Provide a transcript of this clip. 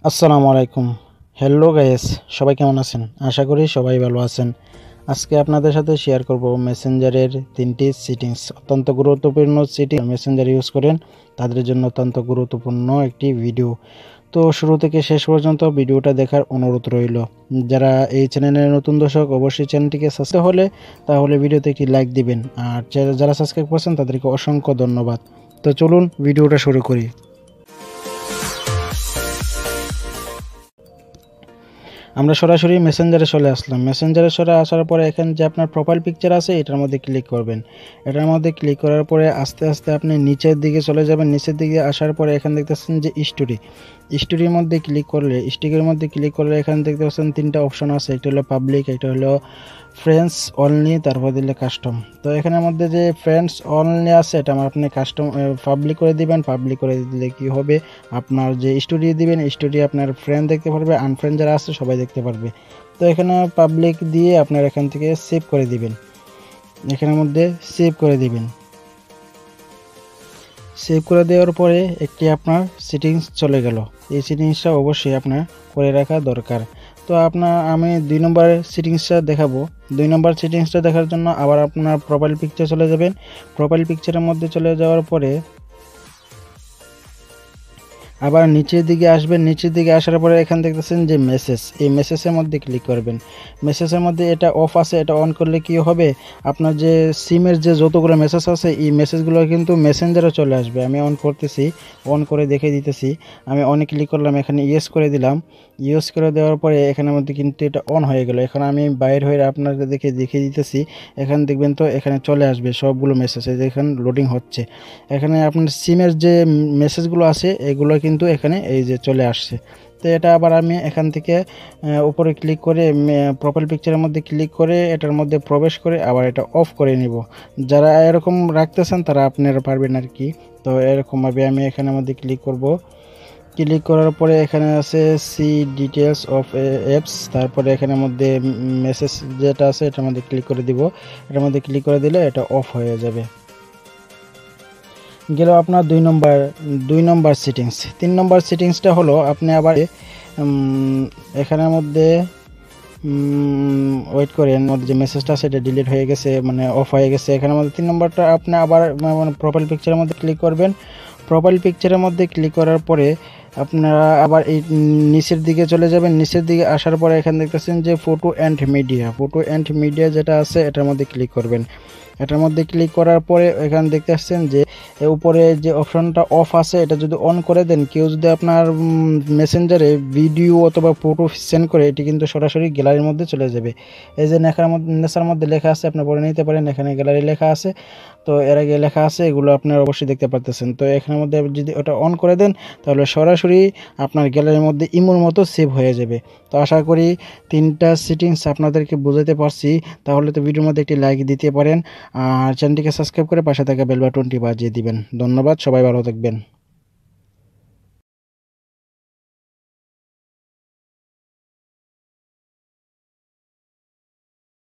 আসসালামু আলাইকুম। Hello guys, সবাই কেমন আছেন? আশা করি সবাই ভালো আছেন। আজকে আপনাদের সাথে শেয়ার করব মেসেঞ্জারের 3টি সেটিংস। অত্যন্ত গুরুত্বপূর্ণ সেটিং মেসেঞ্জার ইউজ করেন তাদের জন্য অত্যন্ত গুরুত্বপূর্ণ একটি ভিডিও। তো শুরু থেকে শেষ পর্যন্ত ভিডিওটা দেখার অনুরোধ রইল। যারা এই চ্যানেলের নতুন দর্শক অবশ্যই চ্যানেলটিকে সাবস্ক্রাইব তাহলে ভিডিওতে একটি লাইক দিবেন, আর যারা সাবস্ক্রাইব করছেন তাদেরকে অসংখ্য ধন্যবাদ। তো চলুন ভিডিওটা শুরু করি। আমরা সরাসরি মেসেঞ্জারে চলে আসলাম। মেসেঞ্জারে চলে আসার পরে এখানে যে আপনার প্রোফাইল পিকচার আছে এটার মধ্যে ক্লিক করবেন। এটার মধ্যে ক্লিক করার পরে আস্তে আস্তে আপনি নিচের দিকে চলে যাবেন। নিচের দিকে আসার পরে এখানে দেখতেছেন যে স্টোরির মধ্যে ক্লিক করলে এখানে দেখতে পাচ্ছেন 3টা অপশন আছে। একটা হলো পাবলিক, একটা হলো ফ্রেন্ডস অনলি, তারপর দিলে কাস্টম। তো এখানের মধ্যে যে ফ্রেন্ডস অনলি আছে এটা আপনি কাস্টম পাবলিক করে দিবেন। পাবলিক করে দিলে কি হবে, আপনার যে স্টোরি দিবেন স্টোরি আপনার ফ্রেন্ড দেখতে পারবে, আনফ্রেন্ড যারা আছে সবাই দেখতে পারবে। তো এখানে পাবলিক দিয়ে আপনার এখান থেকে সেভ করে দিবেন। এখানের মধ্যে সেভ করে দিবেন। সেভ করে দেওয়ার পরে একটি আপনার সেটিংস চলে গেল। এই সেটিংসটা অবশ্যই আপনার করে রাখা দরকার। তো আমি 2 নম্বর সেটিংসটা দেখাবো। 2 নম্বর সেটিংসটা দেখার জন্য আবার আপনার প্রোফাইল পিকচার চলে যাবেন। প্রোফাইল পিকচারের মধ্যে চলে যাওয়ার পরে আবার নিচের দিকে আসবেন। নিচের দিকে আসার পরে এখানে দেখতেছেন যে মেসেজ, এই মেসেজের মধ্যে ক্লিক করবেন। মেসেজের মধ্যে এটা অফ আছে, এটা অন করলে কি হবে, আপনার যে সিমের যে যতগুলো মেসেজ আছে এই মেসেজগুলো কিন্তু মেসেঞ্জারে চলে আসবে। আমি অন করতেছি, অন করে দেখে দিতেছি। আমি অনে ক্লিক করলাম, এখানে ইয়েস করে দিলাম। ইউজ করে দেওয়ার পরে এখানের মধ্যে কিন্তু এটা অন হয়ে গেল। এখন আমি বাইরে হয়ে আপনাকে দেখিয়ে দিতেছি। এখানে দেখবেন তো এখানে চলে আসবে সবগুলো মেসেজ, এই যে এখানে লোডিং হচ্ছে। এখানে আপনার সিমের যে মেসেজগুলো আছে এগুলো কিন্তু এখানে এই যে চলে আসছে। তো এটা আবার আমি এখান থেকে উপরে ক্লিক করে প্রোফাইল পিকচারের মধ্যে ক্লিক করে এটার মধ্যে প্রবেশ করে আবার এটা অফ করে নিব। যারা এরকম রাখতেছেন তারা আপনারা পারবেন আর কি। তো এরকমভাবে আমি এখানের মধ্যে ক্লিক করব। ক্লিক করার পরে এখানে আছে সি ডিটেলস অফ অ্যাপস, তারপরে এখানের মধ্যে মেসেজ যেটা আছে এটার মধ্যে ক্লিক করে দিব। এটার মধ্যে ক্লিক করে দিলে এটা অফ হয়ে যাবে। গেল আপনার 2 নম্বর সেটিংস। 3 নম্বর সেটিংসটা হলো আপনি আবার এখানের মধ্যে ওয়েট করেন, মধ্যে যে মেসেজটা আছে এটা ডিলিট হয়ে গেছে, মানে অফ হয়ে গেছে। এখানের মধ্যে 3 নম্বরটা আপনি আবার মানে প্রোফাইল পিকচারের মধ্যে ক্লিক করবেন। প্রোফাইল পিকচারের মধ্যে ক্লিক করার পরে আপনারা আবার এই নিচের দিকে চলে যাবেন। নিচের দিকে আসার পরে এখানে দেখতেছেন যে ফটো অ্যান্ড মিডিয়া যেটা আছে এটার মধ্যে ক্লিক করবেন। এটার মধ্যে ক্লিক করার পরে এখানে দেখতে পাচ্ছেন যে উপরে যে অপশনটা অফ আছে এটা যদি অন করে দেন, কেউ যদি আপনার মেসেঞ্জারে ভিডিও অথবা ফটো সেন্ড করে এটি কিন্তু সরাসরি গ্যালারির মধ্যে চলে যাবে। এই যে নেচার মধ্যে লেখা আছে, আপনি পড়ে নিতে পারেন, এখানে গ্যালারি লেখা আছে। তো এর আগে লেখা আছে, এগুলো আপনারা অবশ্যই দেখতে পারতেছেন। তো এখানের মধ্যে যদি ওটা অন করে দেন তাহলে সরাসরি আপনার গ্যালারির মধ্যে ইমোর মতো সেভ হয়ে যাবে। তো আশা করি 3টা সেটিংস আপনাদেরকে বোঝাতে পারছি। তাহলে তো ভিডিওর মধ্যে একটি লাইক দিতে পারেন, আর চ্যানেলটিকে সাবস্ক্রাইব করে পাশে থাকা বেল বাটনটি বাজিয়ে দিবেন। ধন্যবাদ, সবাই ভালো থাকবেন।